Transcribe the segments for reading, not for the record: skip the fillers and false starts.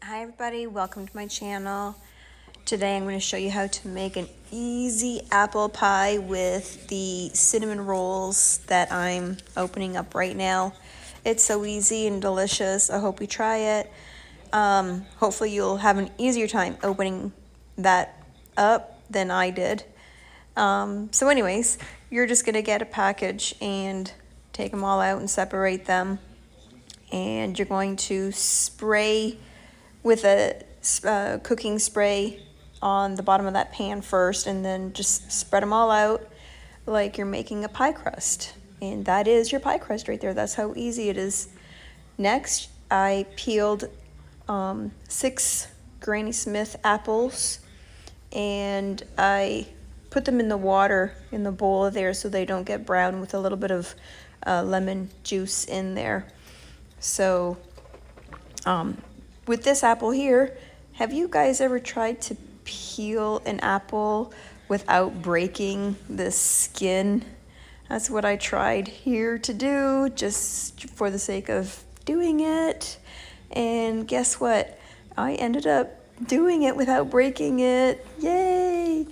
Hi everybody, welcome to my channel. Today I'm going to show you how to make an easy apple pie with the cinnamon rolls that I'm opening up right now. It's so easy and delicious. I hope you try it. Hopefully you'll have an easier time opening that up than I did. So anyways, you're just going to get a package and take them all out and separate them. And you're going to spray with a cooking spray on the bottom of that pan first, and then just spread them all out like you're making a pie crust. And that is your pie crust right there. That's how easy it is. Next, I peeled 6 Granny Smith apples, and I put them in the water in the bowl there so they don't get brown, with a little bit of lemon juice in there. So with this apple here, have you guys ever tried to peel an apple without breaking the skin? That's what I tried here to do, just for the sake of doing it. And guess what? I ended up doing it without breaking it. Yay!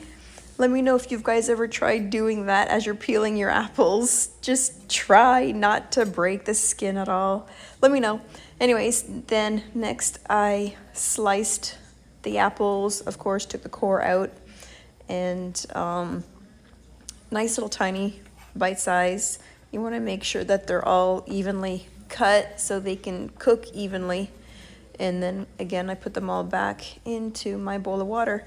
Let me know if you guys ever tried doing that as you're peeling your apples. Just try not to break the skin at all. Let me know. Anyways, then next I sliced the apples, of course, took the core out, and nice little tiny bite size. You want to make sure that they're all evenly cut so they can cook evenly. And then again, I put them all back into my bowl of water.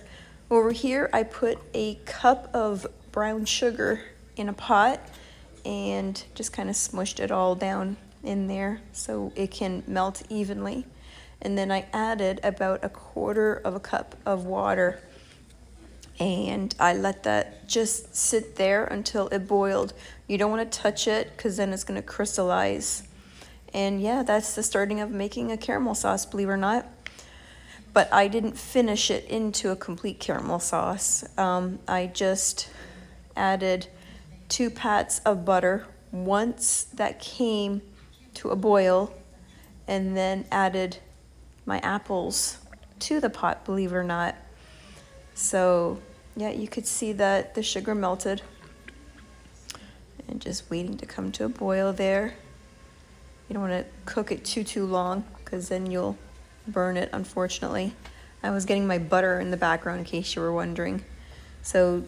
Over here, I put a cup of brown sugar in a pot and just kind of smushed it all down in there so it can melt evenly. And then I added about 1/4 cup of water, and I let that just sit there until it boiled. You don't want to touch it because then it's going to crystallize. And yeah, that's the starting of making a caramel sauce, believe it or not. But I didn't finish it into a complete caramel sauce. I just added 2 pats of butter once that came to a boil, and then added my apples to the pot, believe it or not. So yeah, you could see that the sugar melted and just waiting to come to a boil there. You don't want to cook it too long because then you'll burn it, unfortunately. I was getting my butter in the background in case you were wondering. So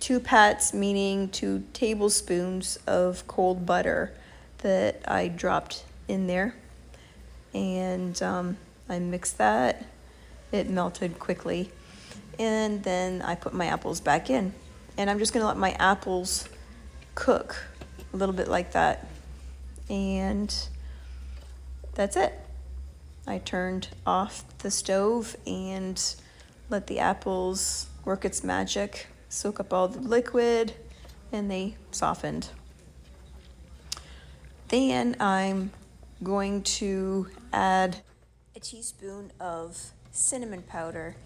2 pats, meaning 2 tablespoons of cold butter that I dropped in there. And I mixed that. It melted quickly. And then I put my apples back in. And I'm just going to let my apples cook a little bit like that. And that's it. I turned off the stove and let the apples work its magic, soak up all the liquid, and they softened. Then I'm going to add a teaspoon of cinnamon powder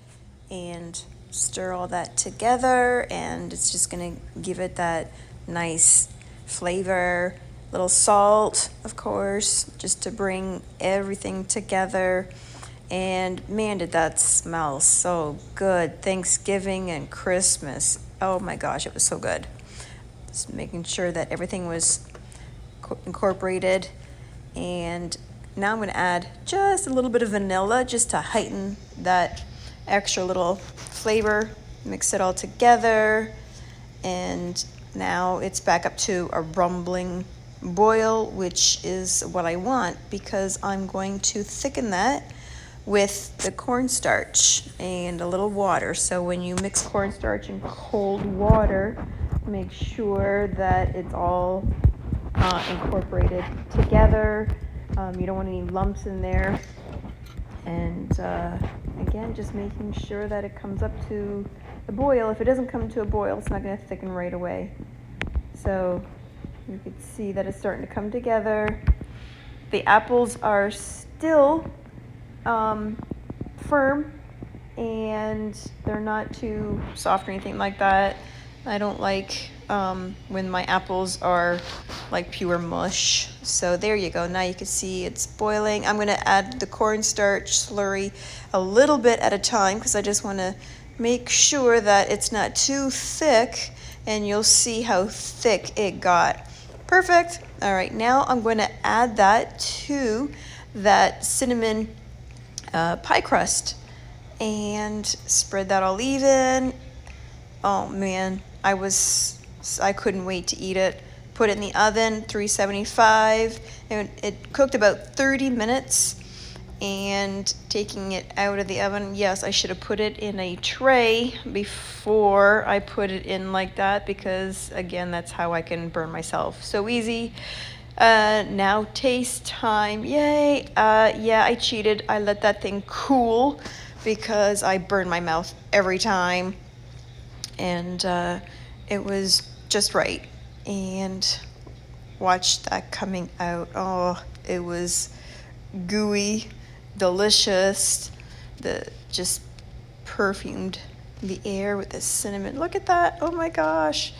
and stir all that together, and it's just going to give it that nice flavor. Little salt, of course, just to bring everything together. And man, did that smell so good. Thanksgiving and Christmas. Oh my gosh, it was so good. Just making sure that everything was incorporated. And now I'm going to add just a little bit of vanilla just to heighten that extra little flavor. Mix it all together. And now it's back up to a rumbling boil, which is what I want, because I'm going to thicken that with the cornstarch and a little water. So when you mix cornstarch and cold water, make sure that it's all incorporated together. You don't want any lumps in there. And again, just making sure that it comes up to the boil. If it doesn't come to a boil, it's not going to thicken right away. So you can see that it's starting to come together. The apples are still firm, and they're not too soft or anything like that. I don't like when my apples are like pure mush. So there you go. Now you can see it's boiling. I'm going to add the cornstarch slurry a little bit at a time because I just want to make sure that it's not too thick, and you'll see how thick it got. Perfect. All right, now I'm going to add that to that cinnamon pie crust and spread that all even. Oh man, I couldn't wait to eat it. Put it in the oven, 375, and it cooked about 30 minutes. And taking it out of the oven, yes, I should have put it in a tray before I put it in like that, because again, that's how I can burn myself so easy. Now taste time. Yay. Yeah, I cheated. I let that thing cool because I burn my mouth every time, and it was just right. And watch that coming out. Oh, it was gooey, delicious. The just perfumed the air with the cinnamon. Look at that. Oh my gosh,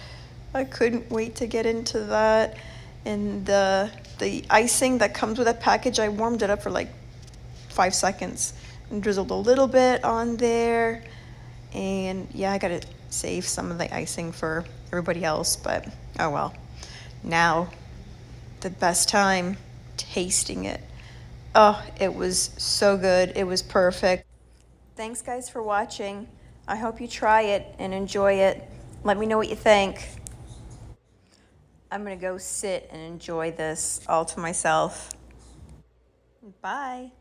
I couldn't wait to get into that. And the icing that comes with that package, I warmed it up for like 5 seconds and drizzled a little bit on there. And yeah, I gotta save some of the icing for everybody else, but oh well. Now, the best time tasting it. Oh, it was so good. It was perfect. Thanks, guys, for watching. I hope you try it and enjoy it. Let me know what you think. I'm going to go sit and enjoy this all to myself. Bye.